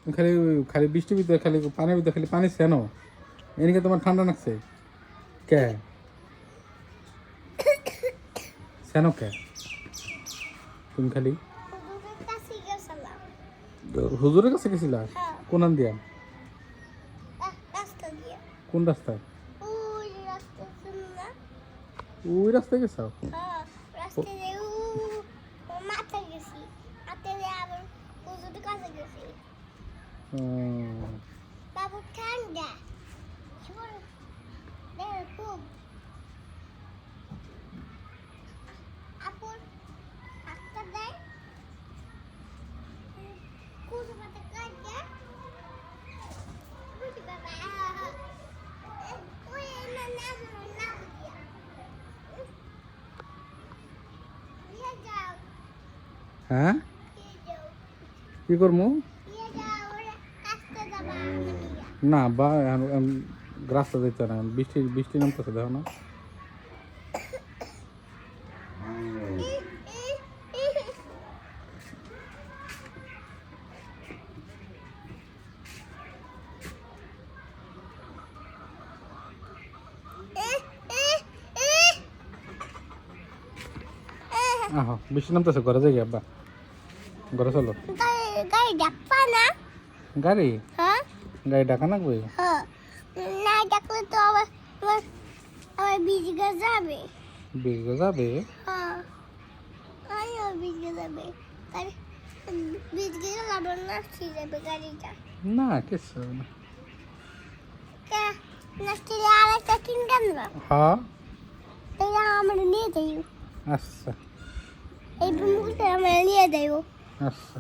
খালি খালি বৃষ্টির ভিতরে খালি পানির ভিতরে খালি পানি সেনো এদিকে তোমার ঠান্ডা লাগছে কে সেনো কে তুমি খালি হুজুরের কাছে গেছিলা কোন আন দিয়া কোন রাস্তায় ওই রাস্তায় গেছো হ্যাঁ কি করবো না বা রাস্তা দেখতে না বৃষ্টি বৃষ্টি নামতেছে দেখো না আহো বৃষ্টি নামতেছে ঘরে যাই আব্বা ঘরে চলো গাড়ি ডাকবা না গাড়ি হ্যাঁ গাড়ি ডাকা লাগবে হ্যাঁ না ডাকলে তো আবার আবার বিজগে যাবে বিজগে যাবে হ্যাঁ আমিও বিজগে যাবে গাড়ি বিজগে যাবে না ঠিক যাবে গাড়িটা না কিছু না কে নাকি আর একটা কিনবেন না হ্যাঁ তাহলে আমরা নিয়ে যাই আচ্ছা এই মুহূর্তে আমরা নিয়ে যাইব আচ্ছা